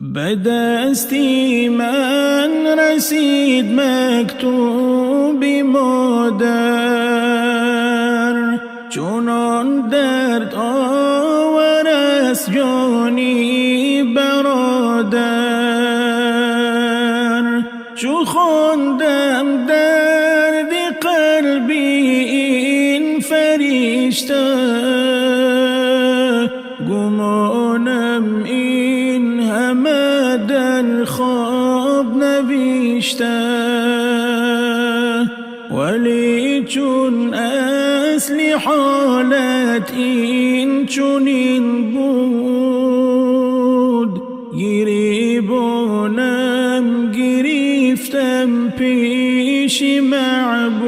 به دستی من رسید مکتوبی مادر، چونان درد آور است جانی برادر. چو خواندم درد قلبی این فرشته، گمانم این همه در خواب نوشته. ولی چون اصلی حالت این چونین بود، گریبانم گرفتم پیش معبود.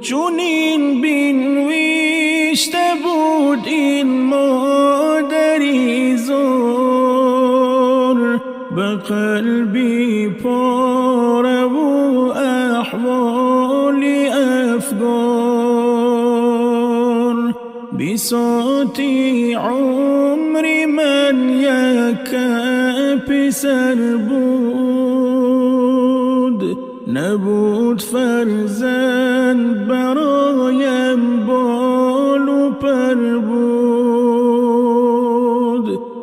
چونین بنوشته بود این مادری زار، به قلبی پاره و احوالی افگار. بساطی عمری من یک پسر بود، نبود فرزند برایم بال و پر بود.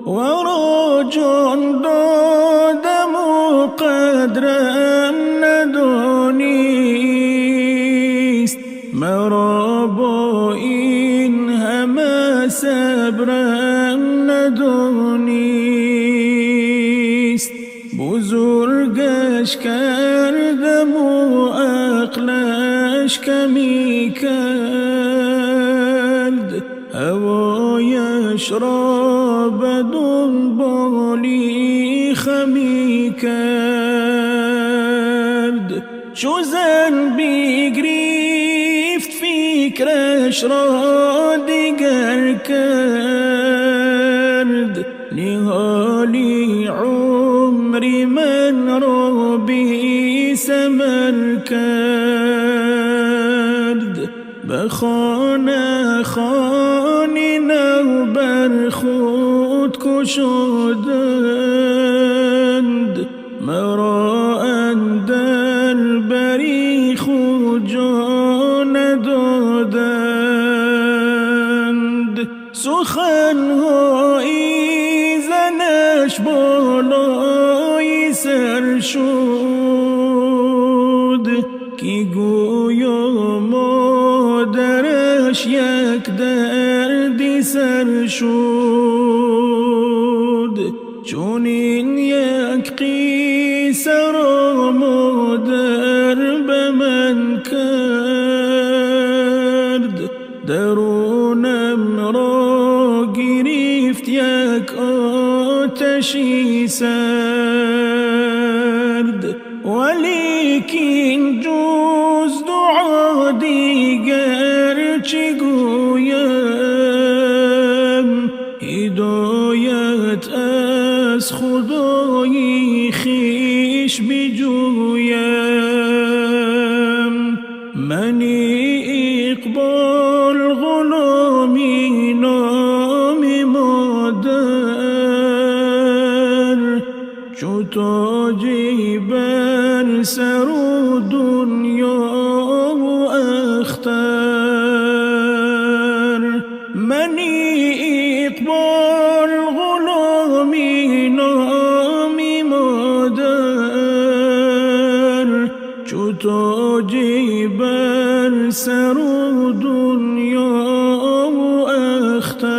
ورا جان دادم و قدرم ندانیست، مرا با این همه صبرم ندانیست. بزرگش کردم و عقلش کمی کرد، هوایش را به دنبالی خمی کرد. چو زن بگرفت فکرش را دیگر کرد، نهالی عمری من را بی ثمر کرد. به خانه خانی نو بر خود کشادند، مرا اندر بری خود جا ندادند. سخنهایی زنش بالای سر شد، که گویا مادرش یک دردی سر شد. چون این یک قصه را مادر به من کرد، درونم را گرفت یک آتشی سرد. ولیکن جز دعا دیگر چه گویم، هدایت از خدای خویش بجویم. من اقبال غلامی نام مادر، چو تاجی بر سر و دنیا و اختر. من اقبال غلامی نام مادر، چو تاجی بر سر و دنیا و اختر.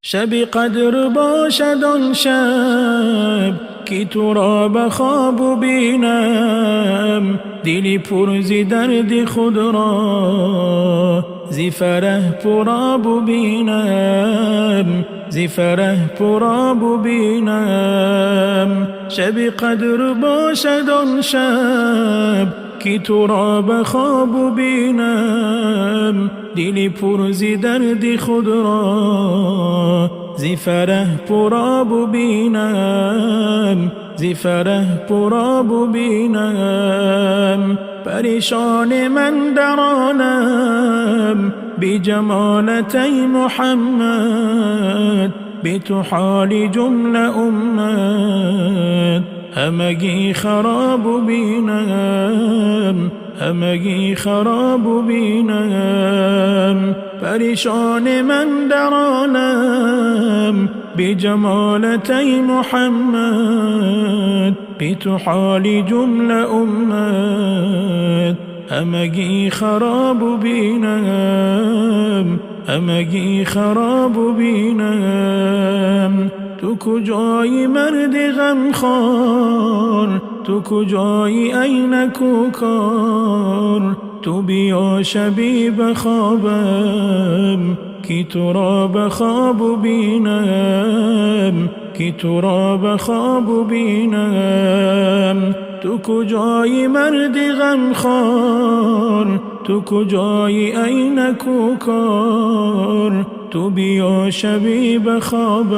شب قدر باشد آن شب که تو را به خواب بینم، دلی پر ز درد خود را ز فرح پرآب بینم، ز فرح پرآب بینم. شب قدر باشد آن شب که تو را به خواب بینم، دلی پر ز درد خود را ز فرح پرآب بینم، ز فرح پرآب بینم. پریشان من درانم بجمالتي محمد بتحال جملة أمات همگی خراب بینم همگی خراب بینم پریشان من در عالم بجمالتي محمد بتحال جملة أمات همگی خراب بینم همگی خراب بینم تو کجایی مرد غمخوار تو کجایی عین کوکار تو بیا شبی بخوابم کی تو را بخواب بینم کی تو را بخواب بینم تو کجایی مرد غمخوار تو کجایی عین کوکار تو بیا شبی بخوابم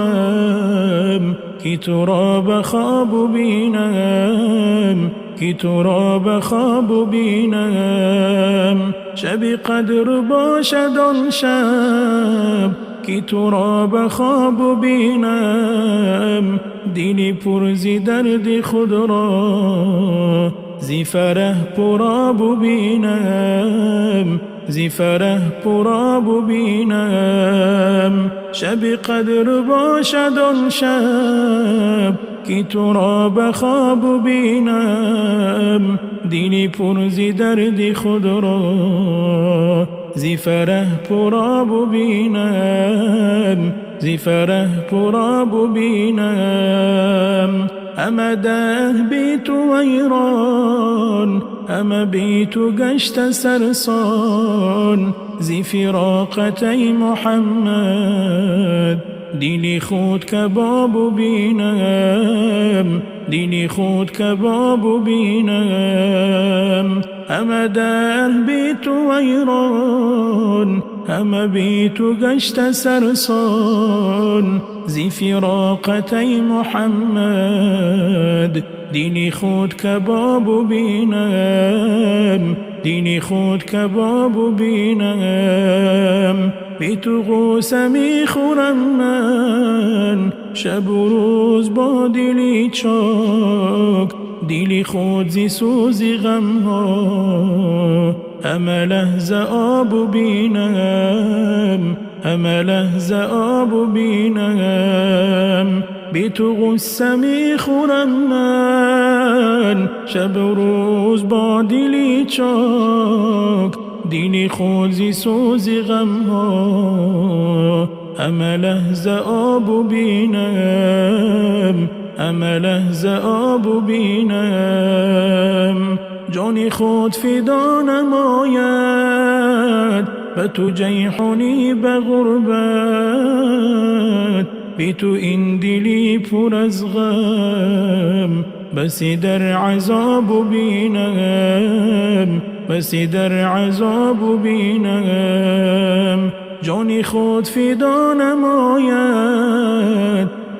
کی تو را بخواب بینم کی تو را بخواب بینم شبی قدر باشد آن شب کی تو را بخواب بینم دلی پر ز درد خود را زی فرح پرآب بینم زی فرح پرآب بینم شب قدر باشد آن شب کی تو را بخواب بینم دلی پر ز درد خود را زی فرح پرآب بینم زی فرح پرآب بینم همه ده بی تو ویران همه بی تو گشت سرسان زی فراقتي محمد دلی خود کباب بینم دلی خود کباب بینم همه در بی تو ویران همه بی تو گشت سرسان زی فراقتي محمد دلی خود کباب بینم دلی خود کباب بینم بی تو غوسه می خورم من شب و روز با دلی چاک دلی خود زی سوزی غم ها همه لحظه آب بینم همه لحظه آب بینم بی تو غصه می خورم من شب و روز با دلی چاک دلی خود زی سوزی غم ها همه لحظه آب بینم همه لحظه آب بینم جانی خود فدا نماید به تو جیحانی به غربت بی تو این دلی پر از غم بسی در عذاب بینم بسی در عذاب بینم جانی خود فدا نماید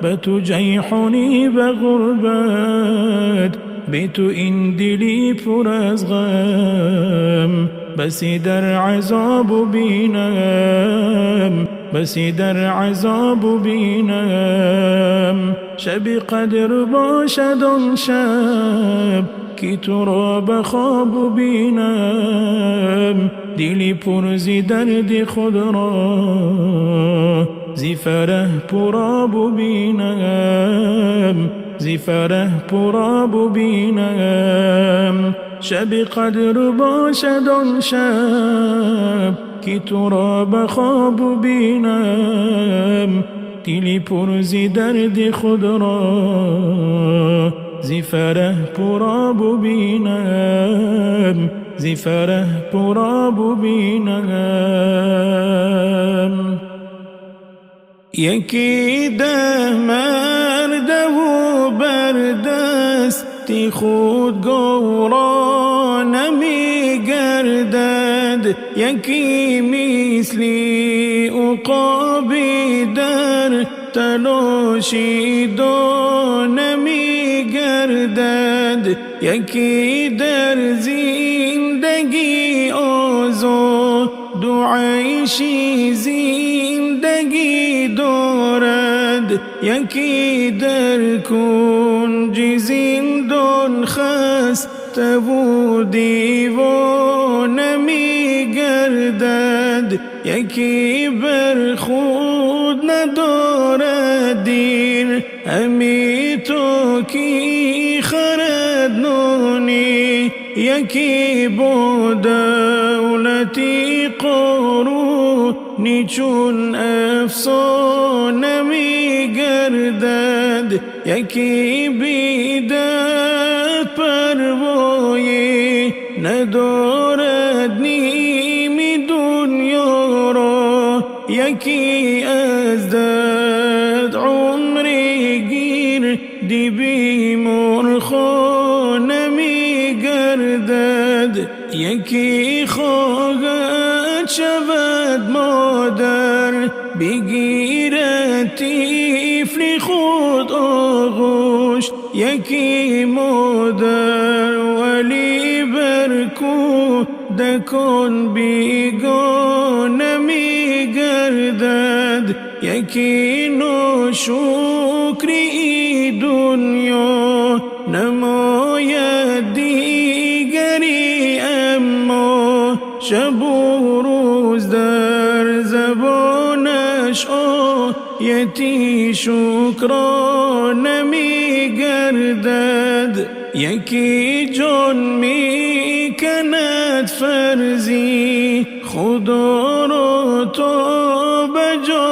به تو جیحانی به غربت بی تو این دلی پر از غم بسی در عذاب بینم بسی در عذاب بینم شب قدر باشد آن شب کی تو را بخواب بینم دلی پر ز درد خود را زی فرح پرآب بینم زی فرح پرآب بینم شب قدر باشد آن شب کی تو را بخواب بینم دلی پر ز درد خود را زی فرح پرآب بینم زی فرح پرآب بینم یکی ده مرد و بر دستی خود گورا نمی گردد یکی مثلی عقابی در تلاشی دو نمی گردد یکی در زندگی آزاد عیشی زندگی دارد، یکی در کنج زندان خسته و دیوانه می گردد، یکی بر خود ندارد دین، همی تو کی خرد نانی، یکی با دولتی قارونی چون افسانه می گردد، یکی بیدت پروایی ندارد نیمی دنیا را، یکی از دد عمری گیر دی بیمار خانه می گردد، یکی خواهد شود مادر بگیرد طفل خود آغوش، یکی مادر ولی بر کودکان بیگانه می گردد، یکی ناشکری دنیا نماید دیگری، اما شب و روز در زبانش آیتی شکرانه می گردد، یکی جان می کند فرضی خدا را تا بجا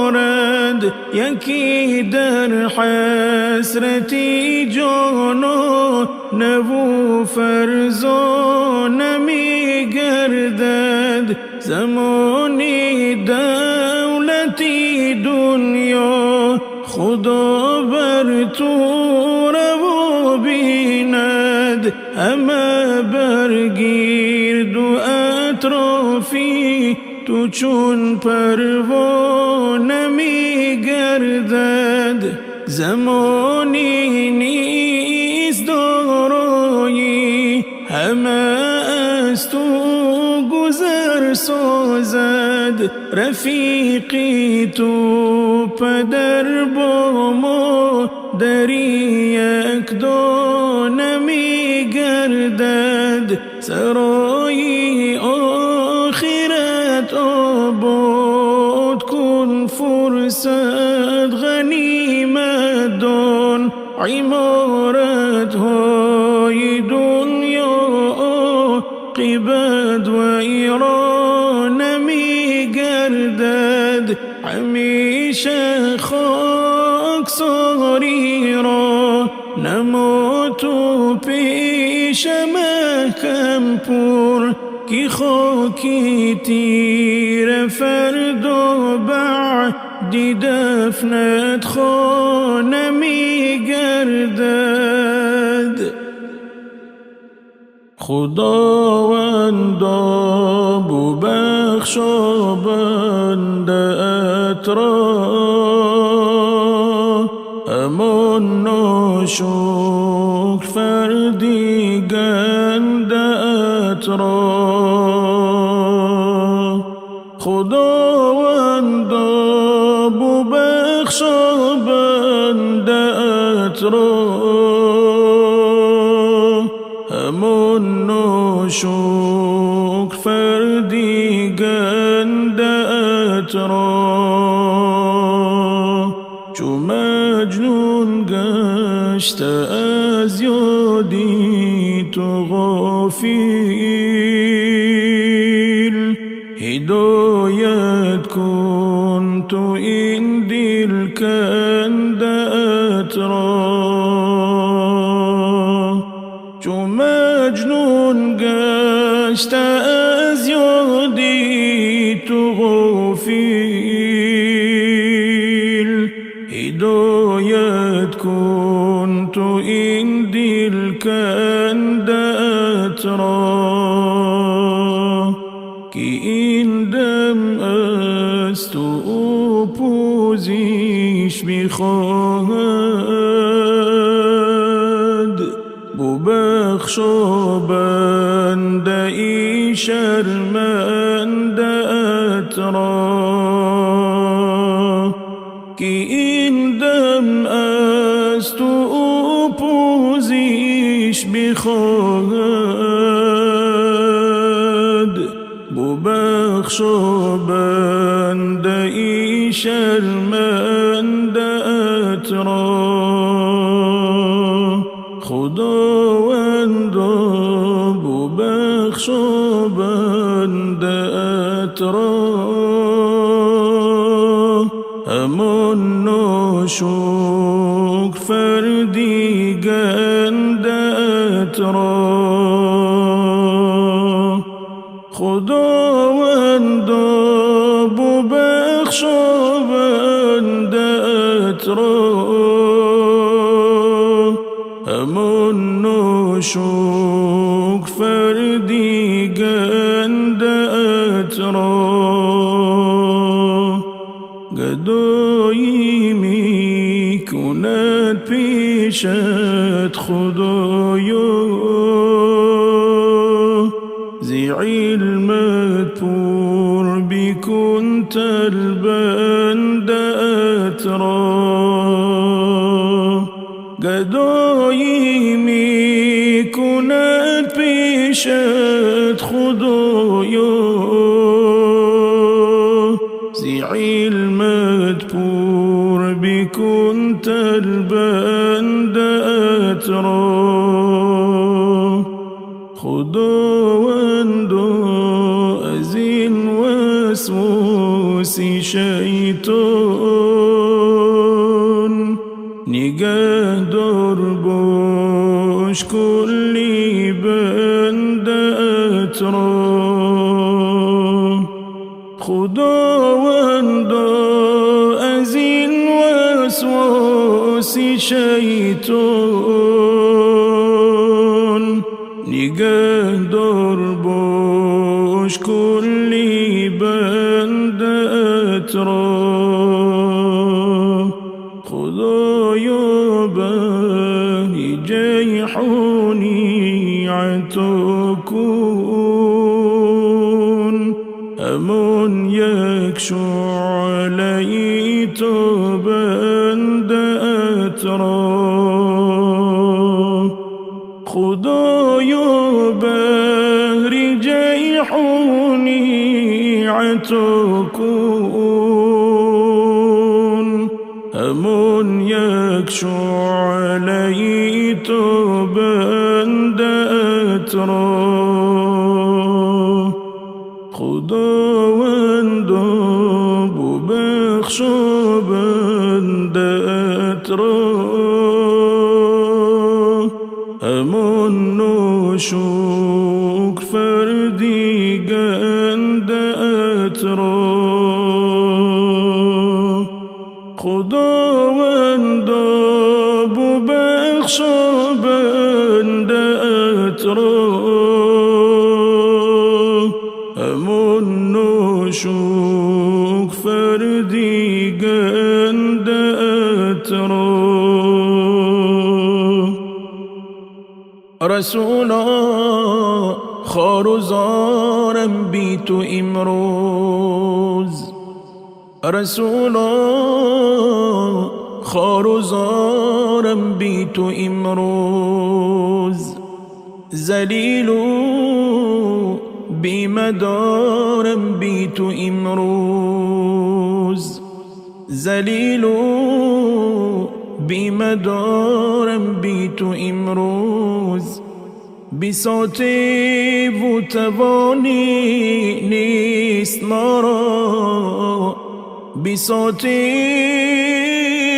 آرد، یکی در حسرتی جانانه و فرزانه می گردد، زمانی دولتی دنیا خدا بر تو رو بیند، همه برگرد و اطرافی تو چون پروانه می گردد، زمانی نیست دارایی همه از تو گذر سازد، رفیقی تو پدر با مادری یک دانه می گردد، سرایی آخرت آباد کن فرصت غنیمت دان، عمارت های دنیا عاقبت و ایران می گردد، همیشه خاکساری را نما تو پیش محکم پر، کی خاکی تیر فردا بعدی دفنت خانه می گردد، خداوندا ببخشا بنده‌ات را، امان ناشکر فرزندت را، خداوندا ببخشا بنده‌ات را، امان ناشکر فرزندت را، چو مجنون گشته از یادی تو غافل، هدایت کن تو این دل کنده‌ات را، چو مجنون گشته از یادی تو غافل، هدایت کن تو این دل کنده‌ات را، که این دم از تو پوزش میخواهد، ببخشا بنده ای شرمنده را که این دم از تو پوزش بخواهد ببخش بنده ای شرمنده ات را خداوندا ببخش بنده ات را همان ناشکر فردیگنده ات را خداوندا ببخش بنده ات را همان ناشکر فردیگنده ات را گدایی می کند پیشت خدایا زی علمت پر بکن طلبنده ات را گدایی می کند پیشت خدایا زی علمت پر بکن طلبنده ات را خداوندا از این وسواسی شیطان نگهدار باش کلی بنده ات را خداوندا از این وسواسی شیطان نگهدار باش کلی بنده ات را خدایا بنی جیحونی عطا کن همان یک شعله تو بنده ات را خدایا بهر جیحونی عطا کن همان یک شعله تو بنده ات را خداوندا ببخش بنده ات را همان ناشکر فردیگنده ات را خداوندا ببخش بنده ات را همان ناشکر فردیگنده ات را رسولا خوار و زارم بی تو امروز رسولا خوار و زارم بی تو امروز ذلیل و بی مدارم بی تو امروز ذلیل و بی مدارم بی تو امروز بساطی و توانی نیست مرا بساطی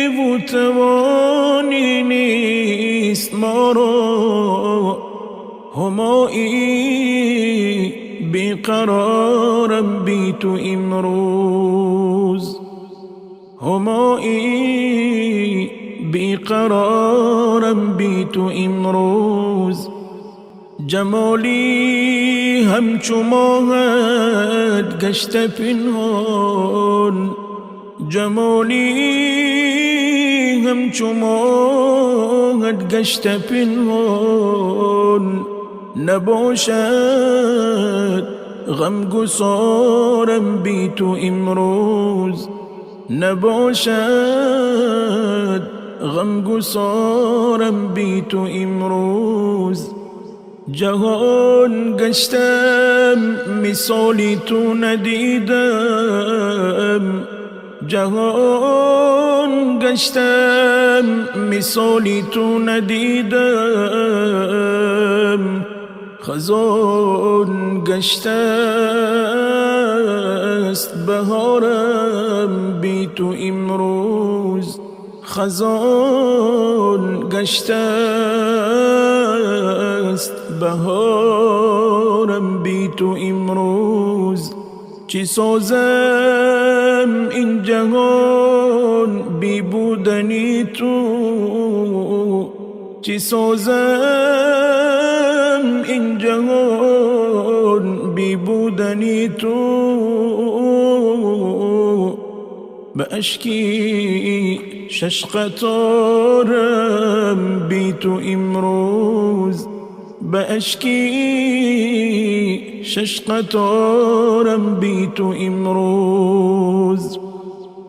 و توانی نیست مرا همایی بیقرارم بی تو امروز همایی بیقرارم بی تو امروز جمالی همچو ماهت گشت پنهان جمالی همچو ماهت گشت پنهان نباشد غمگسارم بی تو امروز نباشد، غمگسارم بی تو امروز. جهان گشتم مثالی تو ندیدم، جهان گشتم مثالی تو ندیدم. خزان گشته است بهارم بی تو امروز، خزان گشته است بهارم بی تو امروز. چی سازم این جهان بی بودنی تو، چی سازم این جهان بی بودنی تو. به اشکی شش قطارم بی تو امروز، به اشکی شش قطارم بی تو امروز.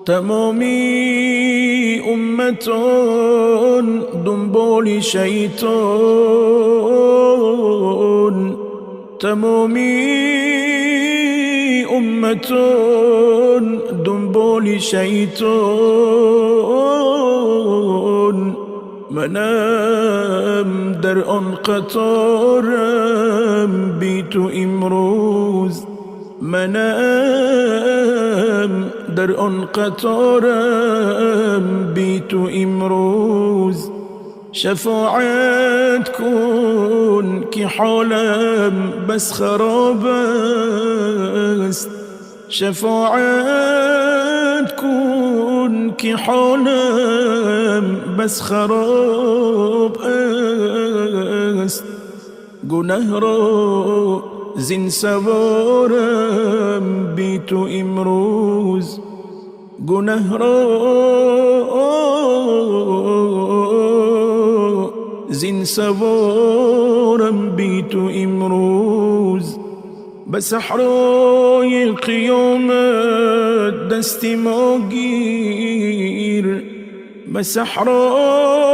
تمامی امتان دنبال شیطان، تمامی امتان دنبال شیطان. منم در آن قطارم بی تو امروز، منم در آن قطارم بی تو امروز. شفاعت کن که حالم بس خراب است، شفاعت کن که حالم بس خراب است. گناه را زین سوارم بی تو امروز، گناه را زین سوارم بی تو امروز. به صحرای قیامت دستی ما گیر، به صحرای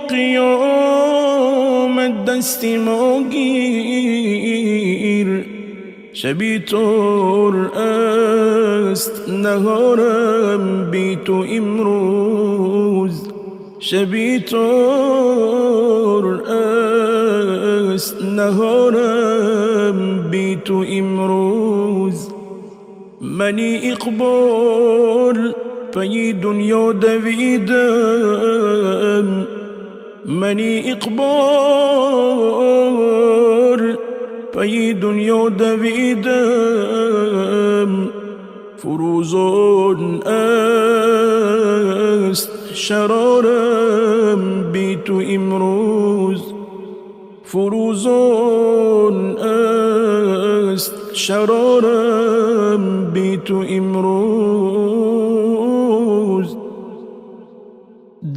قیامت دستی ما گیر. شبی طور است نهارم بی تو امروز، شبی طور است نهارم بی تو امروز. منی اقبال پی دنیا دویدم، منی اقبال پی دنیا دویدم. فروزان است شرارم بی تو امروز، فروزان است شرارم بی تو امروز.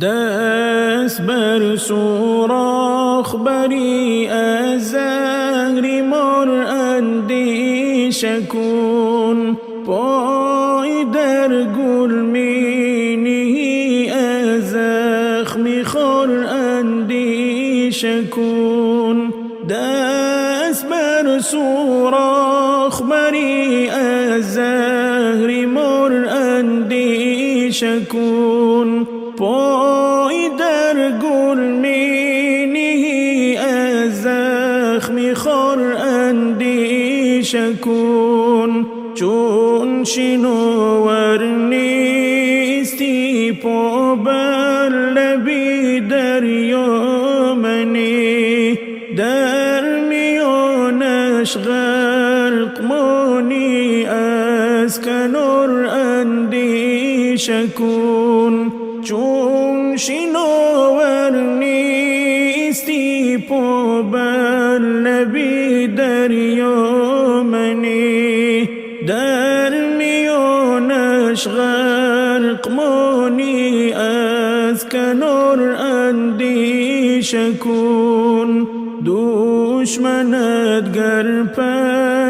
دست بر سوراخ بری از زهر مار اندیشه کن، پای در گل می نهی از زخم خار اندیشه کن. دست بر سوراخ بری از زهر مار اندیشه کن، پای در گل می نهی از زخم خار اندیشه کن. چون شناور نیستی پا بر لبی دریا منی، در میانش غرق مانی از کنار اندیشه کن. چون شناور نیستی پا بر لبی دریا منی، در میانش غرق مانی از کنار اندیشه کن. دشمنت گر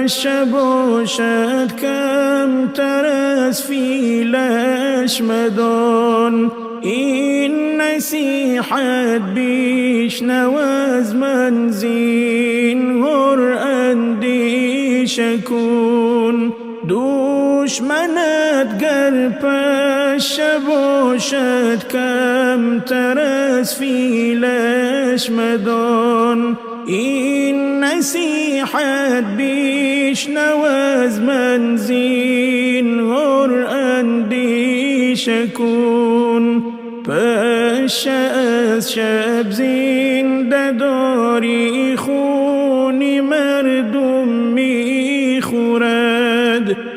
بشه باشد کمتر از فیلش مدان. این نصیحت بیشنو از من زینهار اندیشه کن. دشمنت گر پشه باشد کمتر از فیلش مدان. این نصیحت بیشنو از من زینهار اندیشه کن. پشه از شب زنده داری خونی مردم میخورد.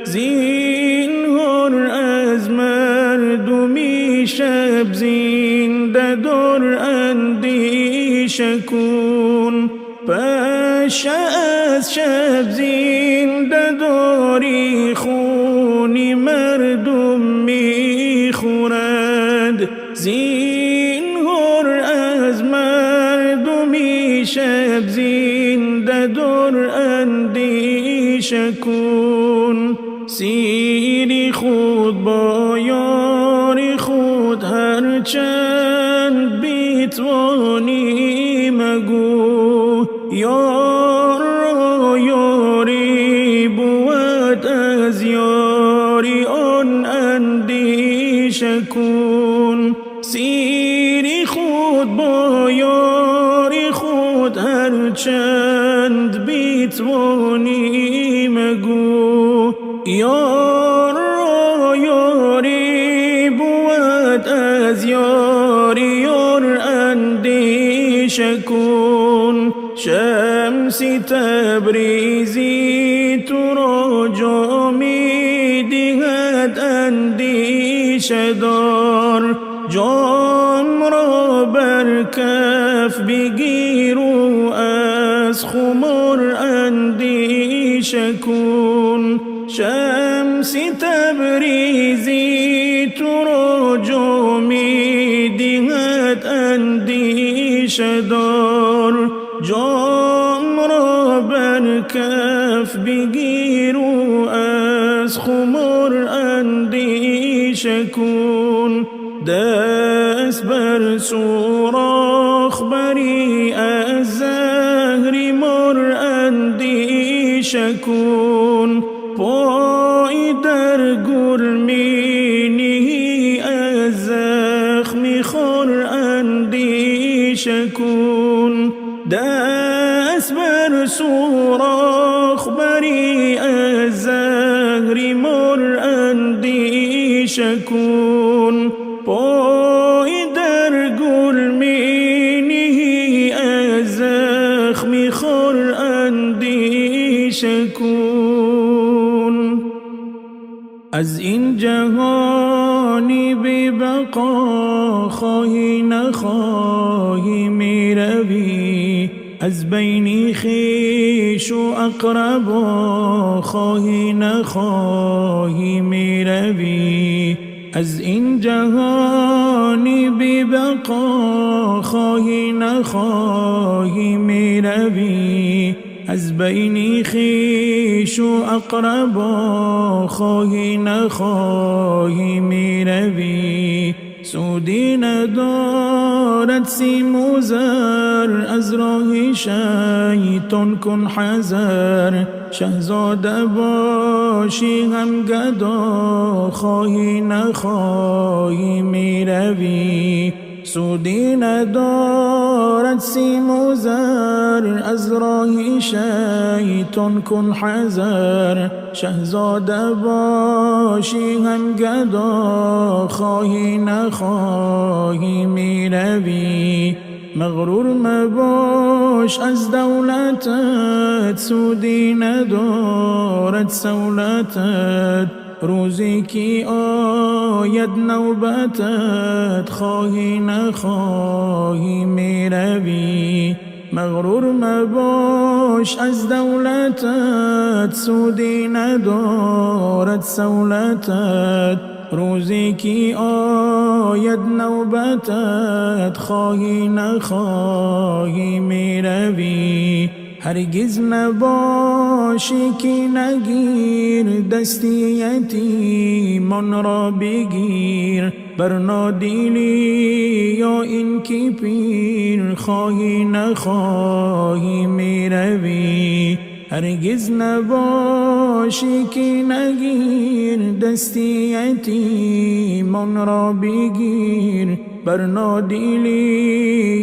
زینهار از مردمی شب زنده دار اندیشه کن. پشه از شب زنده داری خونی مردم میخورد. زینهار از مردمی شب زنده دار اندیشه کن. سیری خود با یاری خود هرچند بیتوانی مگو. یار را یاری بود از یاری آن اندیشه کن. سیری خود با یاری خود هرچند بیتوانی مگو. یار را یاری بود از یاری یار اندیشه کن. شمس تبریزی تو را جامی دهد اندیشه دار. جام را بر کف بگیر و از خمار اندیشه کن. شمس تبریزی تو را جامی دهد اندیشه دار. جام را بر کف بگیر و از خمار اندیشه کن. دست بر سوراخ بری از زهر مار اندیشه کن. پای در گرمی نهی از زخم خار اندیشه کن. دست بر سوراخ بری از زهر مار اندیشه کن. پای در گرمی نهی از زخم خار اندیشه کن. از این جهانی بی بقا خواهی نخواهی می روی. از بین خویش و اقربا خواهی نخواهی می روی. از این جهانی بی بقا خواهی نخواهی می روی. از بین خویش و اقربا خواهی نخواهی می روی. سودی ندارد سیم و زر از راه شیطان کن حذر. شهزاده باشی هم گدا خواهی نخواهی می روی. سودی ندارد سیم و زر از راه شیطان کن حذر. شهزاده باشی هم گدا خواهی نخواهی می روی. مغرور مباش از دولتت سودی ندارد سولتت. روزی که آید نوبتت خواهی نخواهی می روی. مغرور مباش از دولتت سودی ندارد سولتت. روزی که آید نوبتت خواهی نخواهی می روی. هرگز نباشی که نگیر دستی یتیمان را بگیر، بر نادیلی یا این که پیر خواهی نخواهی میروی. هرگز نباشی که نگیر دستی یتیمان را بگیر، بر نادیلی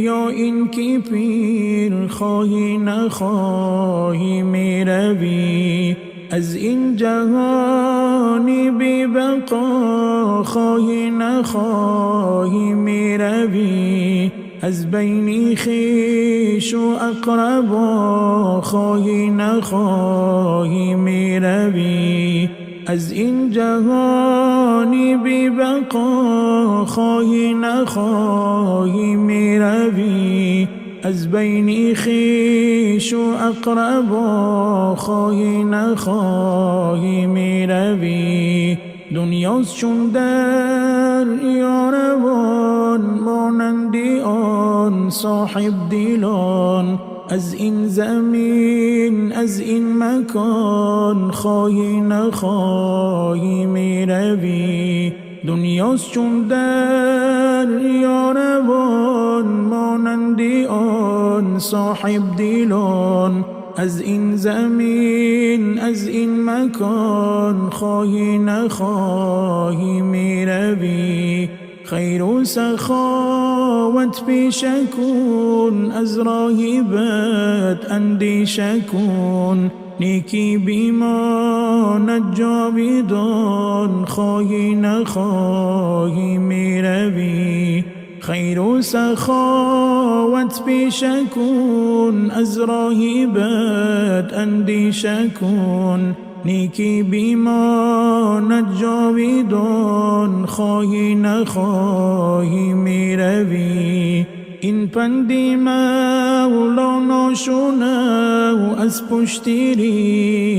یا این که پیر خواهی نخواهی میروی. از این جهانی بی بقا خواهی نخواهی میروی. از بین خویش و اقربا خواهی نخواهی میروی. از این جهانی بی بقا خواهی نخواهی میروی. از بین خویش و اقربا خواهی نخواهی میروی. دنیاست چون در یاروان مانندی آن صاحب دیلان. از این زمین از این مکان خواهی نخواهی میروی. دنیاست چون در یاروان مانندی آن صاحب دیلان. از این زمین از این مکان خواهی نخواهی میروی. خیر و سخاوت پیشه کن، از راه بد اندیشه کن. نیکی بیماند جاویدان خواهی نخواهی میروی. خیر و سخاوت پیشه کن، از راه بد اندیشه کن. نیکی بیماند جاویدان خواهی نخواهی میروی. این پندی مولانا شنو، از پشتی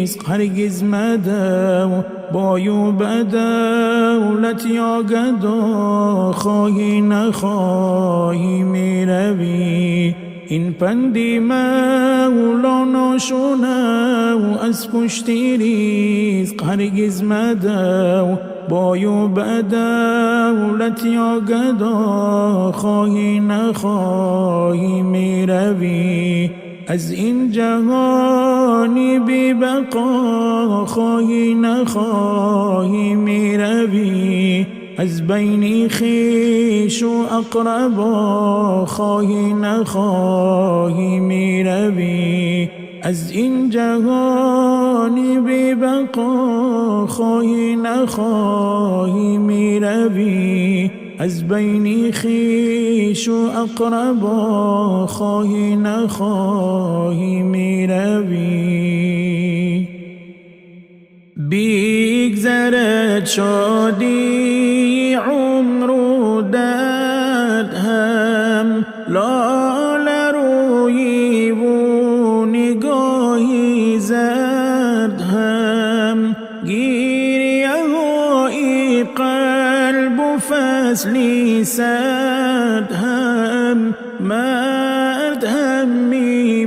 رزق هرگز مدو. بایو بدولت یا گدا خواهی نخواهی میروی. این پندی مولانا شنو، از پشتی رزق هرگز مدو. بایو بدولت یا گدا خواهی نخواهی میروی. از این جهانی بی بقا خواهی نخواهی میروی. از بین خویش و اقربا خواهی نخواهی میروی. از این جهانی بی بقا خواهی نخواهی میروی. از بین خویش و اقربا خواهی نخواهی میروی. بیگذرد شادی عمر و درد هم، لاله رویی و نگاهی زرد هم. گیریه های قلب و فصلی سرد هم. مرد هم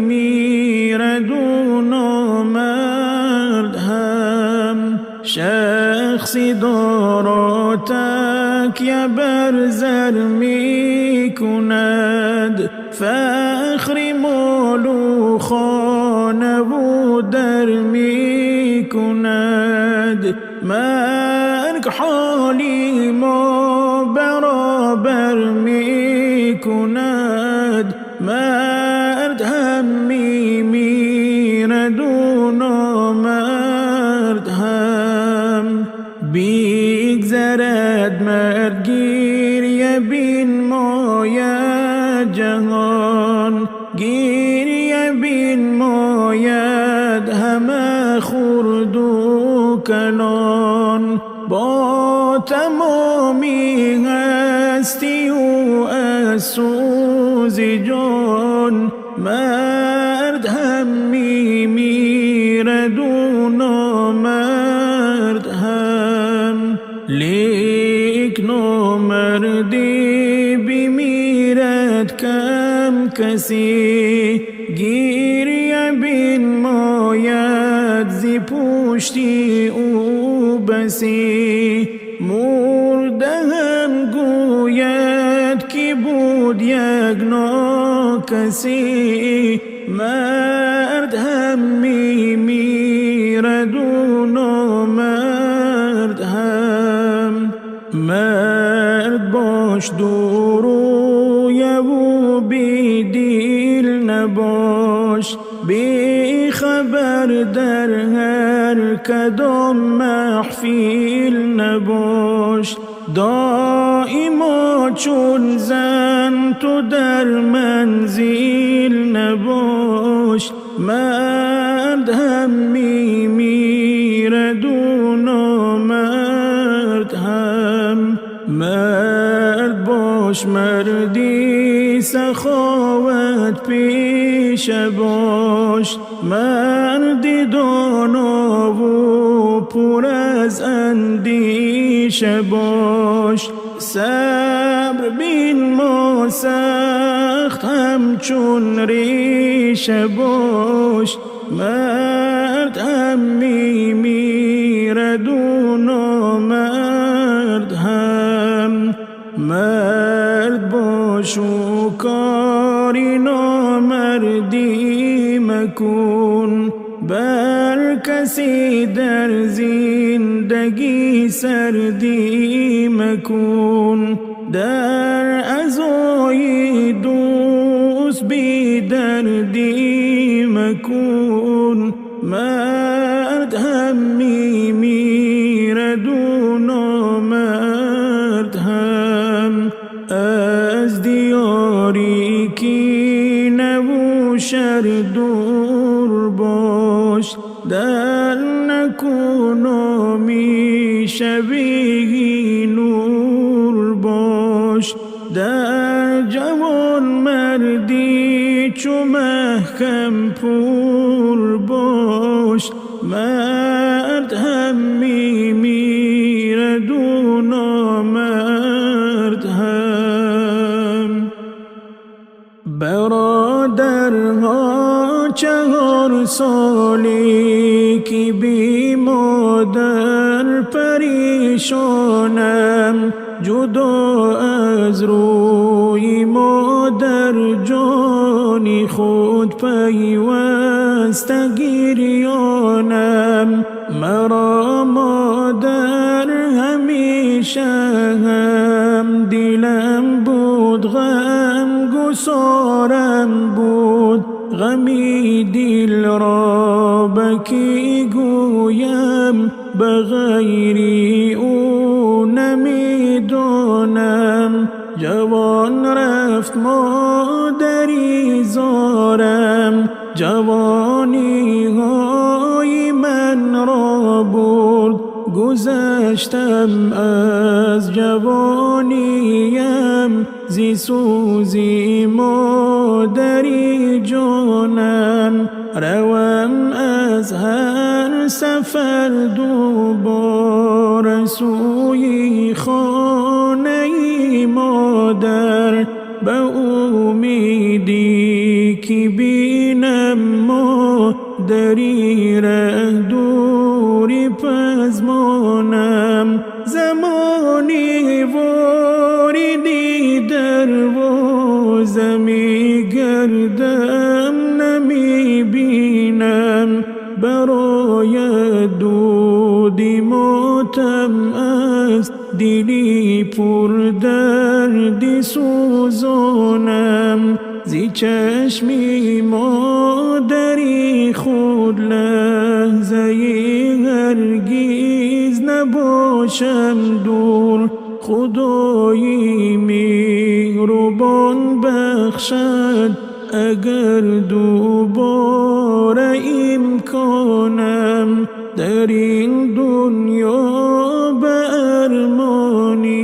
میرد و نامرد هم. شخصی دارا تکیه بر زر می کند، فخر مال و خانه و در می کند. مرگ حالی ما برابر می کند. مرد هم میرد و نامرد هم. بیگذرد مرد گیریه بین ماید جهان. گیریه بین ماید همه خرد و کلان. با تمامی هستی و از سوز جان. مرد هم میرد و نامرد هم. لیک نامردی بمیرد کم کسی. گیریه پشتی او بسی. مردهم گوید که بود یک ناکسی. مرد هم میرد و نامرد هم. مرد باش دوروی و بی دیل نباش، بی خبر در هر کدام محفیل نباش. دائما چون زن تو در منزل نباش. مرد هم میرد و نامرد هم. مرد باش مردی سخاوت پیش باش، مردی دانا و پر از اندیشه باش. صبر بین ما سخت همچون ریشه باش. مرد هم میرد و نامرد هم. مرد باش و کاری نامردی مکن، بر کسی در زندگی سردی مکن. در عزای دوست بی دردی مکن. مرد هم میرد و نامرد هم. از دیاری کی نو شر دور باش، در نکن و می شبیه نور باش. در جوان مردی چو محکم پور باش. مرد هم میرد و نامرد هم. برادرها 4 سالی که بی مادر پریشانم، جدا از روی مادر جانی خود پیوسته گریانم. مرا مادر همیشه هم دلم بود، غم گسارم بود. غمی دل را بکی گویم، بغیری او نمیدانم. جوان رفت مادری زارم، جوانی های من را برد. گذشتم از جوانیم، زی سوزی مادری جانم. روم از هر سفر دوباره سوی خانه مادر، به امیدی که بینم مادری ره دوری پزمانم. زمانی واردی دروازه می گردم، نمی بینم برای دودی ماتم است. دلی پر دردی سوزانم، زی چشمی مادری خود لحظه هرگز نباشم دور. خدایی مهربان بخشد اگر دوباره امکانم. در این دنیا به ارمانی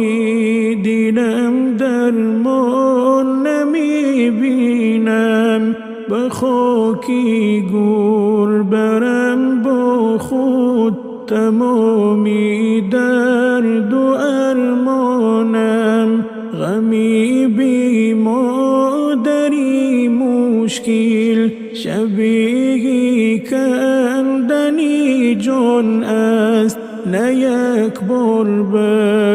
دلم درمان نمی بینم. به خاکی گور برم با خود، تمامی درد و ارمانم. غمی بی مادری مشکل، شبیه کندنی جان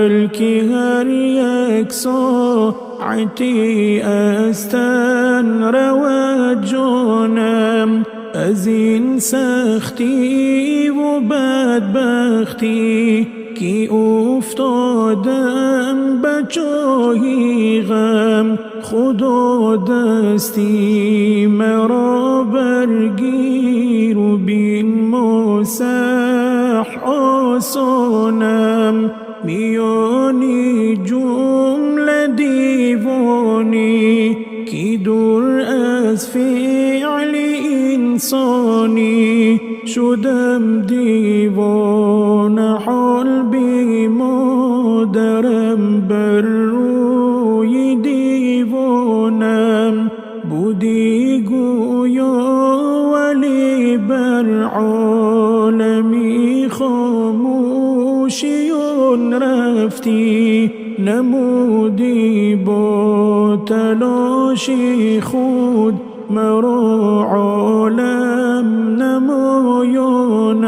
بلکه هر یک ساعتی استن رود جانم از این سختی و بدبختی که افتادم به جای غم. خدا دستی مرا برگیر و بین مسح آسانم. میانی جمله دیوانی که دور از فعل انسانی شدم دیوانه حال بی مادرم بر روی دیوانم بودی گویا ولی بر عالمی خاموشیون رفتی. نمودی با تلاش خود مرا عالم نمایانم.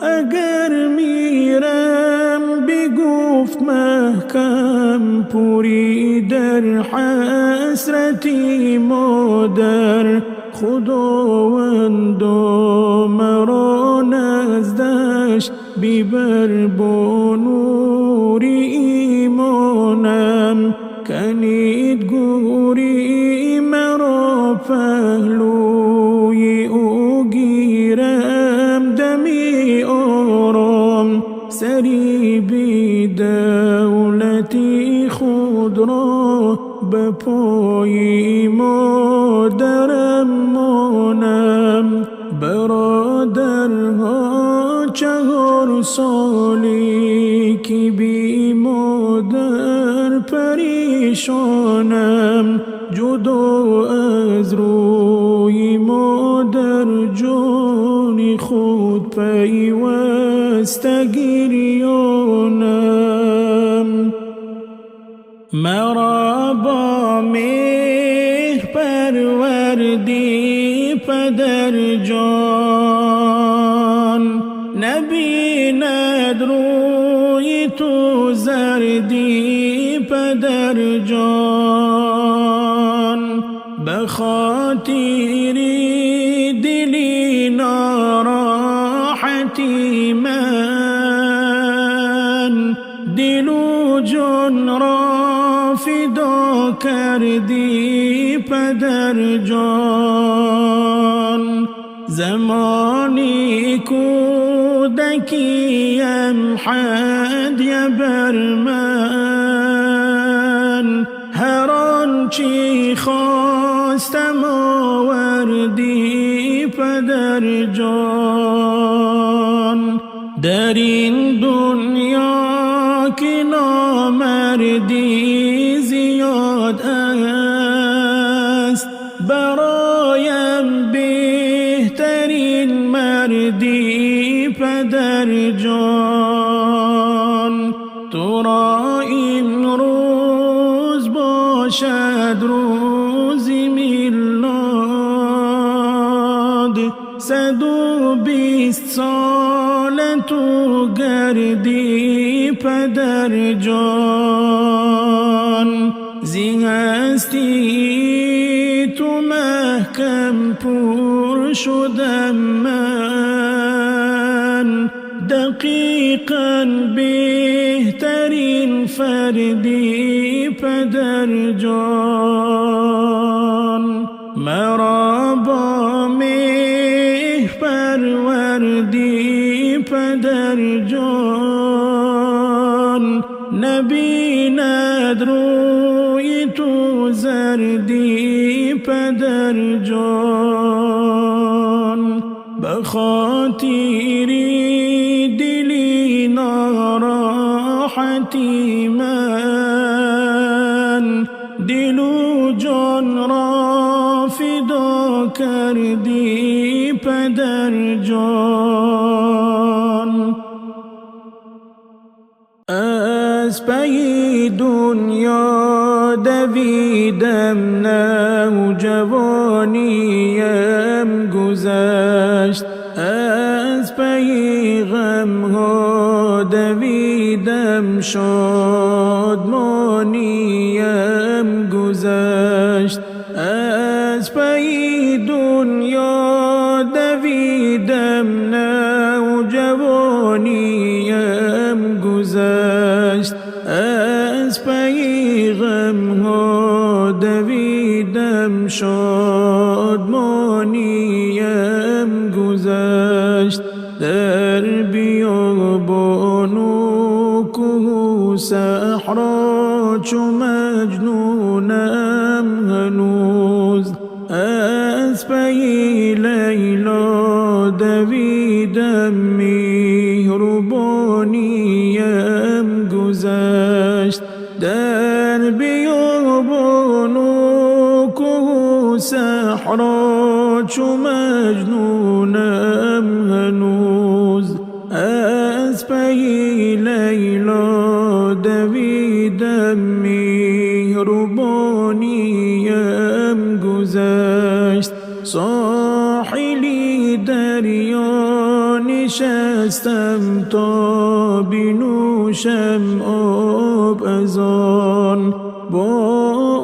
اگر میرم بگفت محکم پوری در حسرتی مادر. خداوندا مرا نزدش ببر با نور ایمانم. کنید گوری مرا پهلوی او گیرم دمی آرام. سری بی دولتی خود را به پای مادرم مانم. برادرها 4 سالی که بی مادر پریشانم. جدا از روی مادر جان خود پیوسته گریانم. مرا با مهر پروردی پدر جان. نبیند روی تو زردی پدر جان. به خاطر دلی ناراحتی من دل و جان را فدا کردی پدر جان. زمانی کودکیم هدیه بر من. هر آنچه خواستم آوردی پدر جان. در این دنیا که نامردی زیاد است برایم بهترین مردی پدر جان. تو را این روز باشد روز میلاد. 120 سال تو گردی پدر جان. زی هستی تو محکم پر شدم من. دقیقاً بهترین فردی پدر جان. مرا با مهر پروردی پدر جان. نبیند روی تو زردی پدر جان. به خاطر دلی ناراحتی من دل و جان را فدا کردی پدر جان. از پی دنیا دویدم نوجوانیم گذشت. از پی غم ها دویدم شادمانیم گذشت از پی دنیا دویدم نوجوانیم گذشت از پی غمها دویدم شادمانیم گذشت در بیابان و کوه صحرا چو مجنونم هنوز از پی لیلا دویدم مهربانیم گذشت در بیابان و کوه صحرا چو مجنونم هنوز از پی لیلا دویدم مهربانیم گذشت ساحلی دریا نشستم تا بنوشم آب از آن با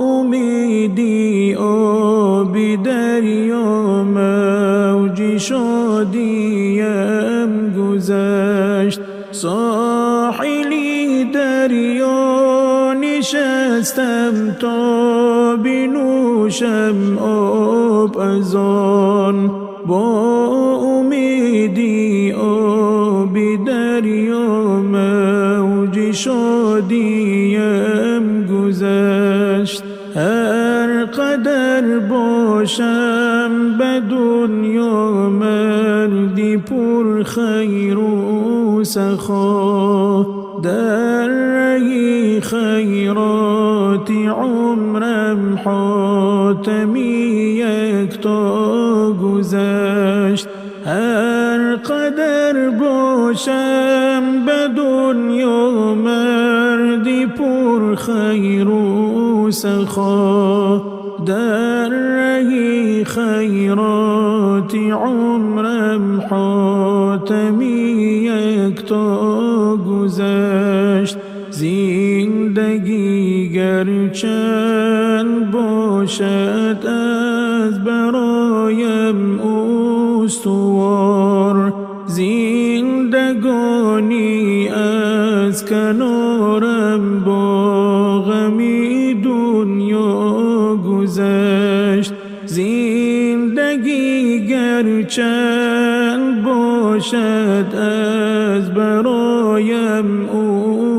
امیدی آبی دریا موج شادیم گذشت ساحلی دریا نشستم تا بنوشم آب از آن با امیدی آبی دریا موج شادیم گذشت هر قدر باشم به دنیا مردی پر خیر و سخا در راه خیرات عمرم حاتمی یکتا گذشت هر قدر باشم به دنیا مردی پر خیر و سخا در راه خیرات عمرم حاتمی یکتا گذشت زندگی گرچند باشد از برایم استوار زندگانی از کنارم با غمی دنیا گذشت زندگی گرچند باشد از برایم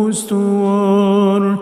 استوار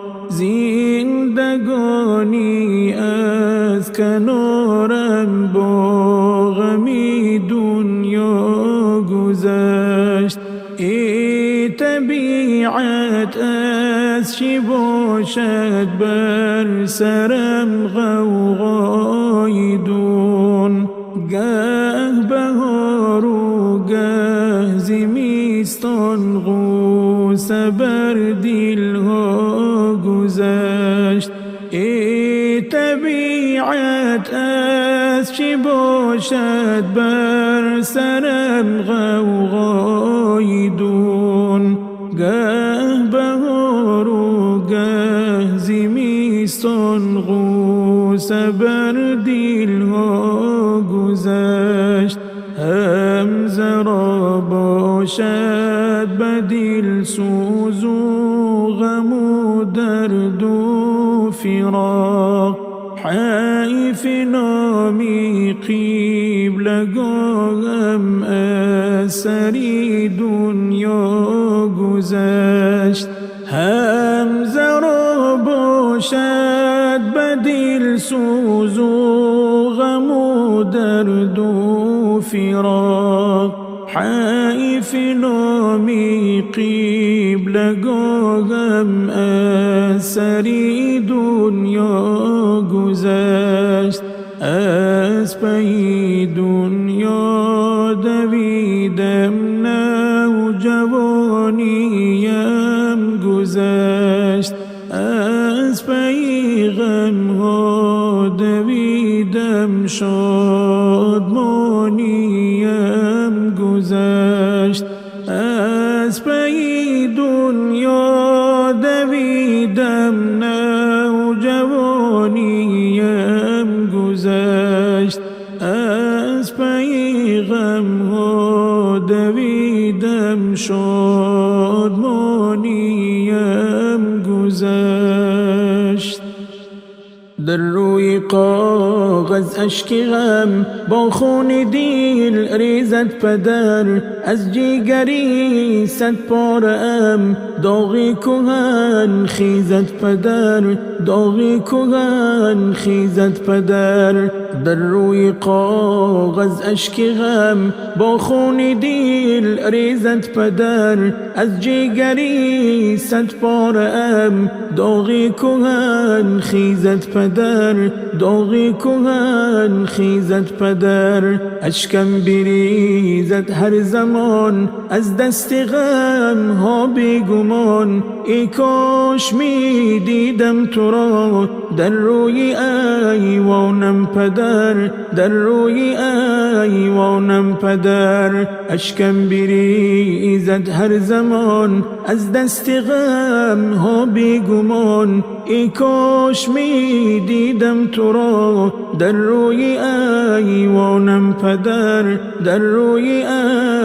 زندگانی از کنارم با غمی دنیا گذشت ای طبیعت از چی باشد بر سرم غوغای دون گه بهار و گه زمستان غوصه بر دلها گذشت ای طبیعت از چی باشد بر سرم غوغای دون گه بهار و گه زمستان غوصه بر دلها گذشت هم زرا باشد به دل سوز و غم و درد و فراق حیف نامی قبلگاهم از سری دنیا گذشت هم زرا باشد به دل سوز و غم و درد و فراق حیف نامی قبلگاهم از سری دنیا گذشت از پی دنیا دویدم نوجوانیم گذشت از پی غمها دویدم شادمانیم گذشت از پی دنیا نوجوانیم گذشت، از پی غمها دویدم شادمانیم گذشت. در روی کاغذ اشک غم با خون دیل ریزد پدر، از جیگری صد پاره ام داغی کهن خیزد پدر، داغی کهن خیزد پدر. در روی کاغذ اشک غم با خون دیل ریزد پدر، از جیگری صد پاره ام داغی کهن خیزد پدر، داغی کهن خیزد پدر. اشکم بریزد هر زمان از دست غم ها بیگمان، ای کاش می دیدم تو را در روی ایوانم پدر، در روی ایوانم پدر. اشکم بریزد هر زمان از دست غم ها بیگمان، ای کاش می دیدم تو را در روی ایوانم پدر، در روی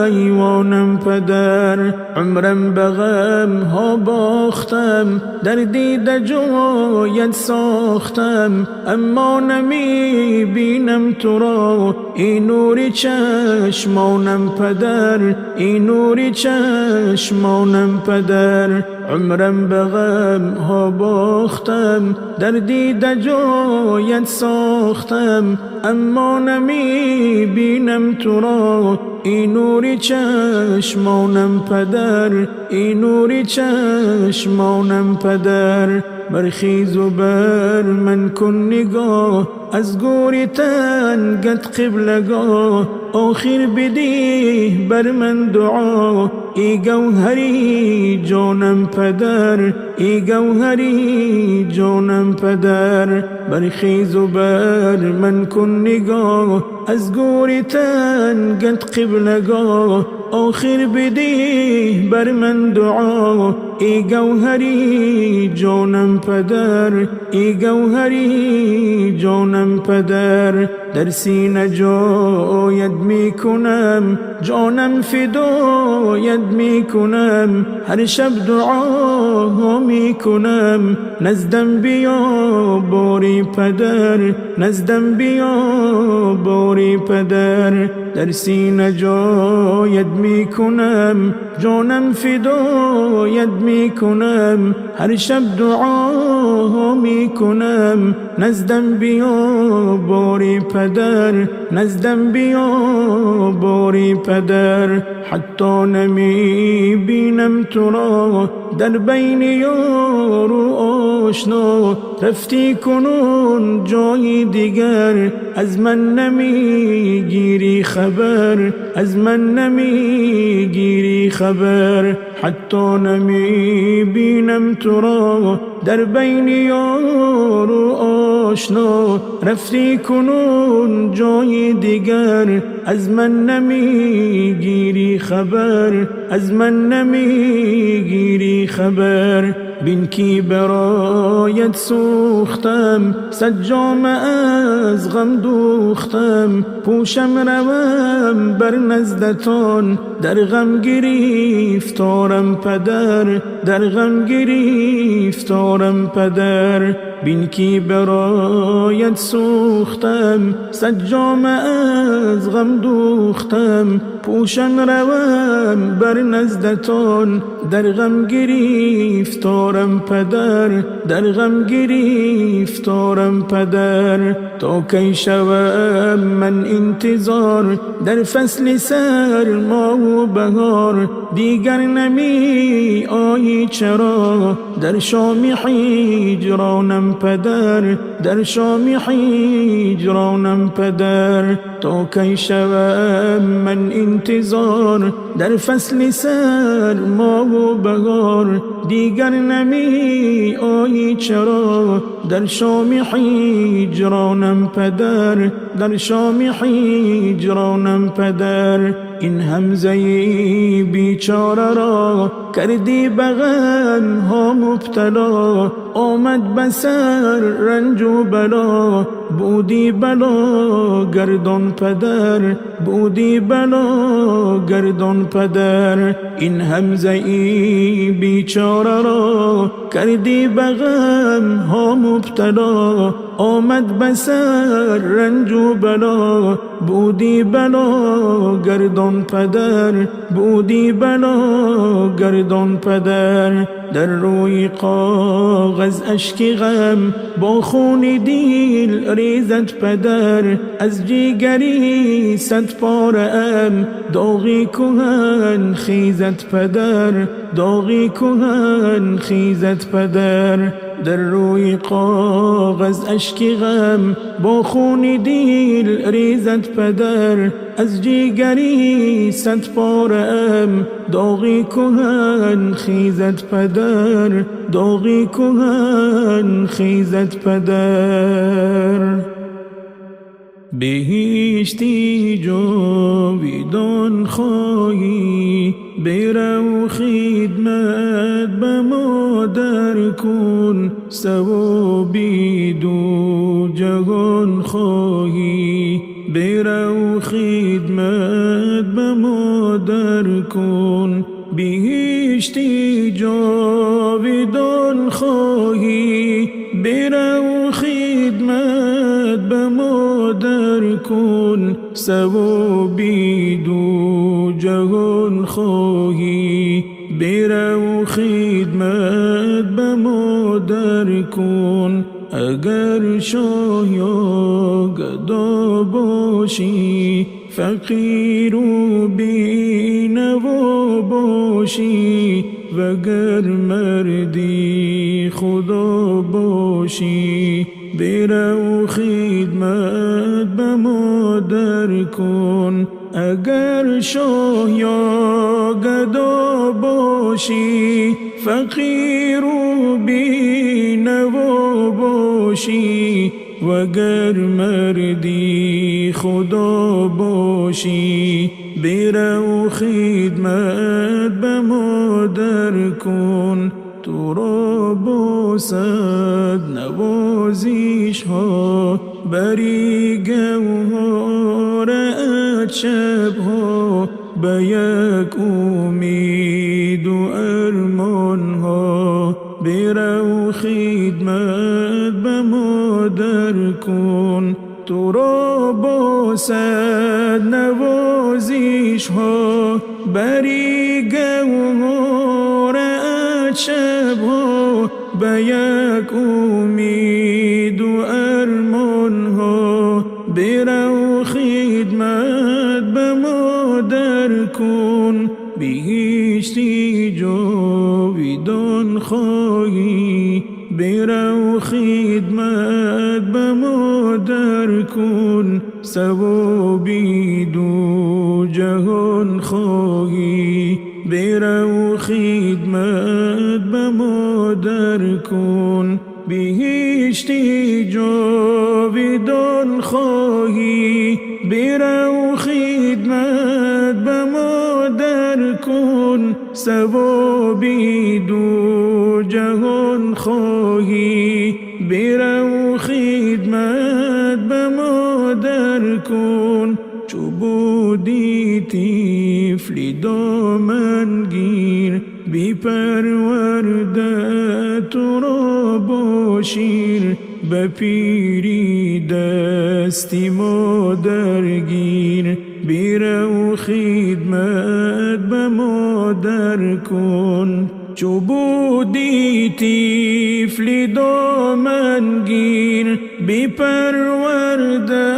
ایوانم پدر. عمرم به غم ها باختم، در دیده جایت ساختم، اما نمی بینم تو را ای نوری چشمانم پدر، ای نوری چشمانم پدر. عمرم به غم ها باختم، در دیده جایت ساختم، اما نمی بینم تو را ای نوری چشمانم پدر، ای نوری چشمانم پدر. برخیز و بر من کن نگاه، از گوری تنگت قبلگاه، آخر بدی بر من دعا ای گوهری جانم پدر، ای گوهری جانم پدر. برخیز و بر من کن نگاه، از گوری تنگت قبلگاه، آخر بدی بر من دعا ای گوهری جانم پدر، ای گوهری جانم پدر. در سینه جایت می کنم، جانم فدایت می کنم، هر شب دعا می کنم، نزدم بیا باری پدر، نزدم بیا باری پدر. در سینه جایت می کنم، جانم فدایت می کنم، هر شب دعا می کنم، نزدم بیا باری پدر، نزدم بیا باری پدر. حتی نمی بینم تو را در بین یار و آشنا، رفتی کنون جای دیگر، از من نمی گیری خبر، از من نمی گیری خبر. حتی نمی بینم تو را در بین یار و آشنا، رفتی کنون جای دیگر، از من نمی گیری خبر، از من نمی گیری خبر. بین کی برایت سوختم، صد جامه از غم دوختم، پوشم روم بر نزدتان، در غم گریفتارم پدر، در غم گریفتارم پدر. بین کی برایت سوختم، صد جامه از غم دوختم، پوشم روم بر نزدتان، در غم گریفتارم پدر، در غم گریفتارم پدر. تا کی شوم من انتظار در فصل سرما و بهار، دیگر نمی آیی چرا در شام هجرانم پدر، در شام هجرانم پدر. تا کی شوم من انتظار در فصل سرما و بهار، دیگر نمی آیی چرا در شام هجرانم پدر، در شام هجرانم پدر. این همزه بیچاره را کردی به غم ها مبتلا. آمد بسر رنج و بلا، بودی بلا گردان پدر، بودی بلا گردان پدر. این همزه بیچاره را کردی به غم ها مبتلا. آمد بسر رنج و بلا، بودی بلا گردان پدر، بودی بلا گردان پدر. در روی کاغذ اشک غم با خون دیل ریزد پدر. از جیگری صد پاره ام داغی کهن خیزد پدر، داغی کهن خیزد پدر. در روی کاغذ اشک غم با خون دیل ریزد پدر. از جیگری صد پاره ام داغی کهن خیزد پدر، داغی کهن خیزد پدر. بهشتی جاویدان خواهی، برو خدمت به مادر کن. ثوابی دو جهان خواهی، برو خدمت به مادر کن. بهشتی جاویدان خواهی، برو خدمت به مادر کن. ثوابی دو جهان خواهی، برو خدمت به مادر کن. اگر شاه یا گدا باشی، فقیر و بینوا باشی. وگر مردی خدا باشی، برو خدمت به مادر کن. اگر شاه یا گدا باشی، فقیر و بینوا باشی. وگر مردی خدا باشی، برو خدمت به مادر کن. تو را با صد نوازش ها، بری گوهر شب ها. به یک امید و ارمان ها، برو خدمت به مادر کن. تو را با صد نوازش ها، بری گوهر شب ها. به یک امید و ارمان ها، برو خدمت به مادر کن. بهشتی جاویدان خواهی، برو خدمت به مادر کن. ثوابی دو جهان خواهی، برو خدمت به مادر کن. بهشتی جاویدان خواهی، برو خدمت به مادر کن. ثوابی دو جهان خواهی، برو خدمت به مادر کن. چو بودی طفلی دامن گیر، بی پرورده تو را با شیر. به پیری دستی مادر گیر، برو خدمت به مادر کن. چو بودی طفلی دامن گیر، بی پرورده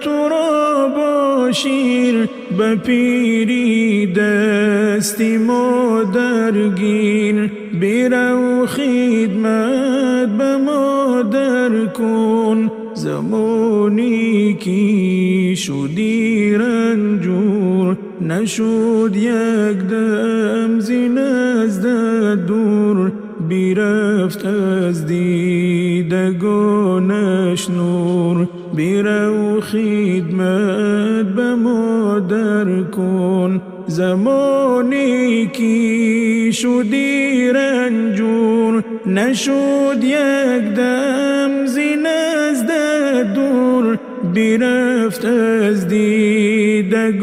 تو را با شیر. به پیری دستی مادر گیر، برو خدمت به مادر کن. زمانی که شدی رنجور، نشد یک دم زی نزدت دور. برفت از دیدگانش نور، برو خدمت به مادر کن. زمانی که شدی رنجور، نشد یک دم زی نزدت دور. برفت از دیدگانش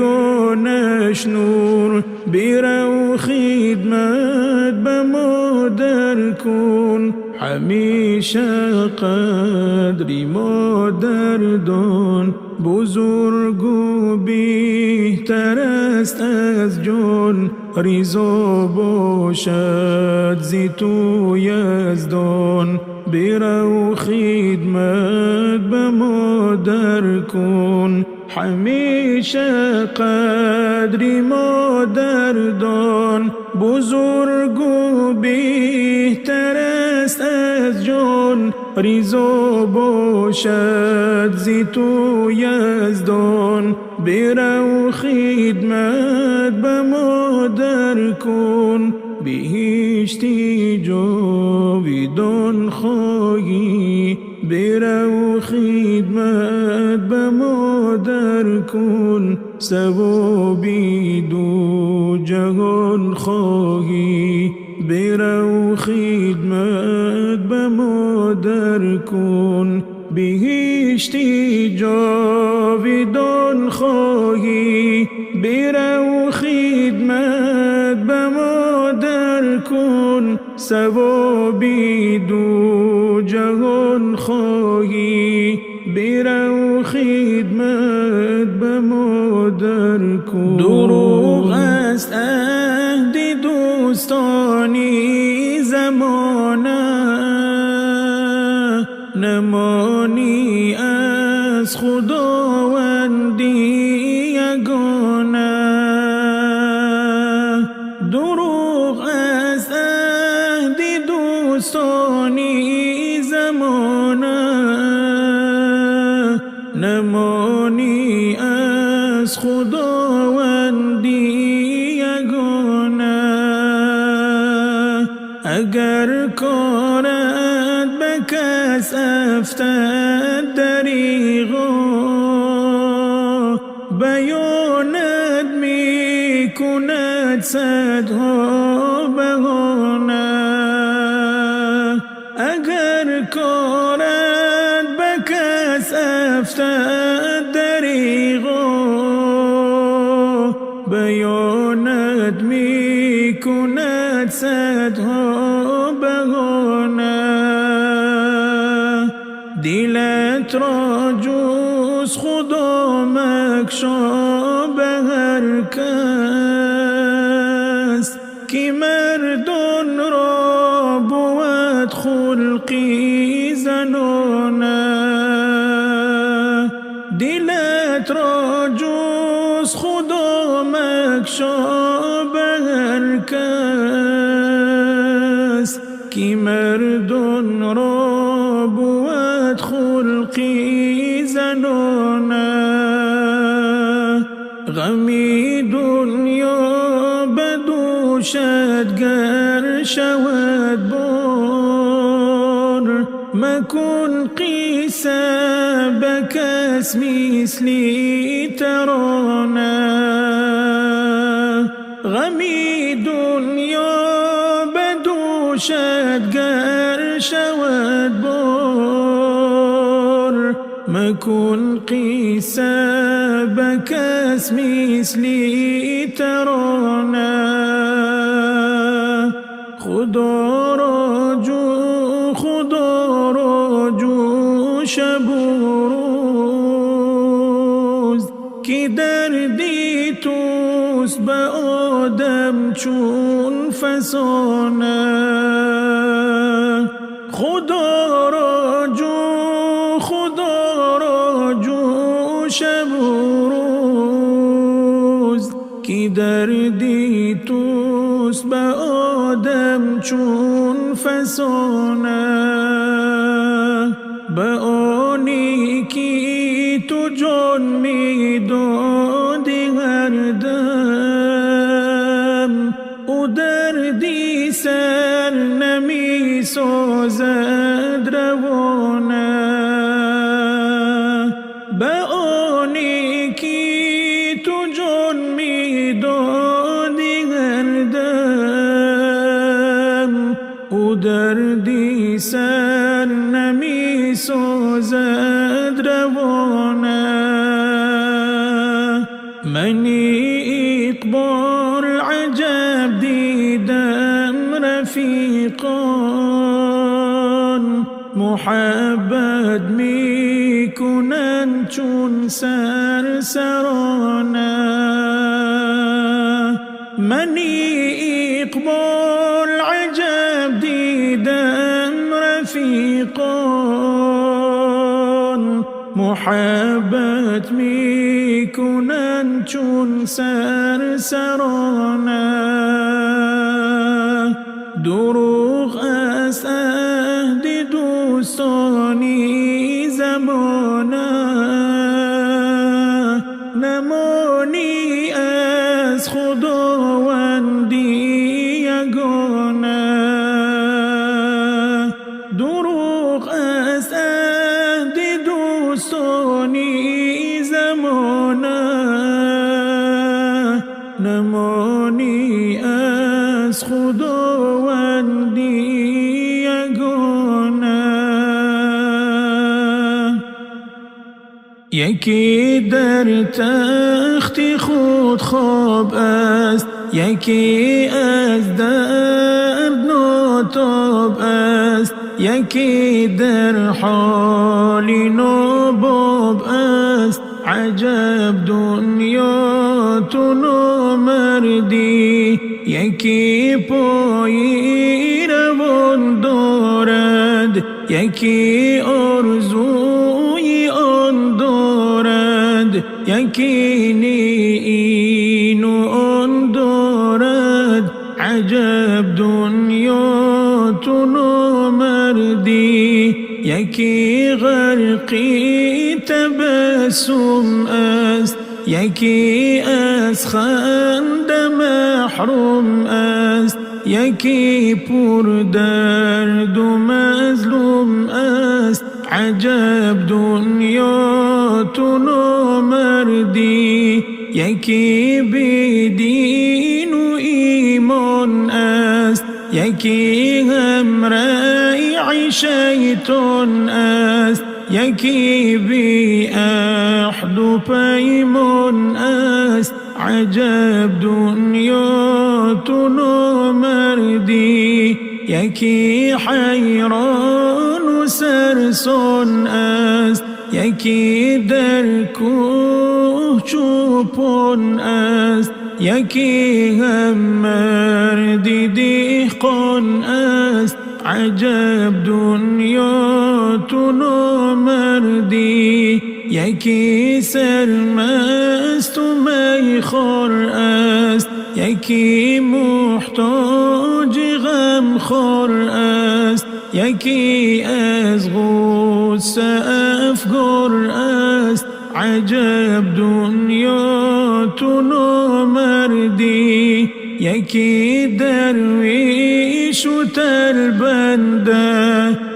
نور، برو خدمت به مادر کن. همیشه قدری مادر دان، بزرگ و بهتر است از جان. رضا باشد زی تو یزدان، برو خدمت به مادر کن. همیشه قدری مادر دان، بزرگ و بهتر است از جان. رضا باشد زی تو یزدان، برو خدمت به مادر کن. بهشتی جاویدان خواهی، برو خدمت به مادر کن. ثوابی دو جهان خواهی، برو خدمت به مادر کن. بهشتی جاویدان خواهی، برو خدمت به مادر کن. ثوابی دو جهان خواهی، برو خدمت به مادر کن. دروغ است عهد دوستانی زمانه، نمانی از خداوندی یگانه. دروغ است عهد دوستانی زمانه، نمانی از خداوندی یگانه. اگر کارت به کس افتد دریغا، بیانت می کند صدها بهانه. اگر کارت به کس افتد دریغا، بیانت می کند صدها بهانه. دلت را جز خدا مگشا به هر کس، که مردان را بود خلقی زنانه. دلت را جز خدا مگشا به هر کس، که مردان را بود خلقی زنانه. غمی دنیا به دوشت گر شود بار، مکن قیسه به کس مثلی ترانه. غمی دنیا به دوشت گر شود بار، مکن قیسه به کس مثلی ترانه. خدا را جو شب و روز، که دردی توست به آدم چون فسانه. خدا را جو شب و روز، که دردی توست به آدم چون فسانه. به آنی که تو جان می دادی هر دم، او دردی سر نمی سازد روانه. سر نمی سازد روانه منی اقبال عجب دیدم رفیقان محبت می کنند چون سرسرانه منی اقبال عجب دیدم رفیقان محبت می کنند چون سرسرانه دروغ است عهد دوستانی زمانه نمانی از خداوندی یگانه دروغ است عهد دوستانی زمانه نمانی از خداوندی یگانه یکی در تخت خود خواب است یکی از درد ناتاب است یکی در حالی ناباب است عجب دنیا تو نامردی یکی پایی روان دارد یکی آرزوی آن دارد یکی این و آن دارد عجب دنیا تو نامردی یکی غرقی تبسم است یکی از خنده محروم است یکی پر درد و مظلوم است عجب دنیا تو نامردی یکی بدین و ایمان است یکی همراه شیطان است یکی بی عهد و پیمان است عجب دنیا تو نامردی یکی حیران و سرسان است یکی در کوه چوپان است یکی هم مردی دهقان است عجب دنیا تو نامردی یکی سرمست و میخوار است یکی محتاج غمخوار است یکی از غصه افگار است عجب دنیا تو نامردی یکی درویش و تلبنده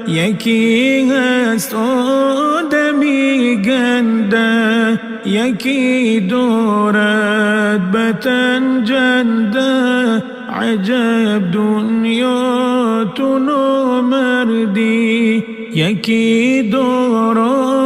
یکی هست آدمی گنده یکی دارد بطن جنده عجب دنیا تو نامردی یکی دارا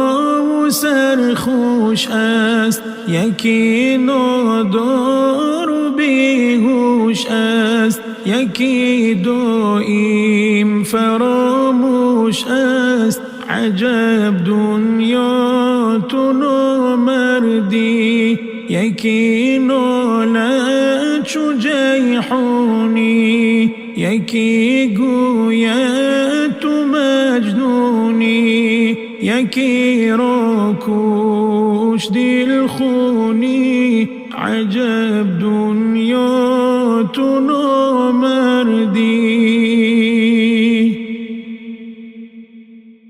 و سرخوش است یکی نادار و بیهوش است یکی دائم فراموش است عجب دنیا تو نامردی یکی نالد چو جیحونی یکی گوید تو مجنونی یکی را کش دل خونی عجب دنیا تو نامردی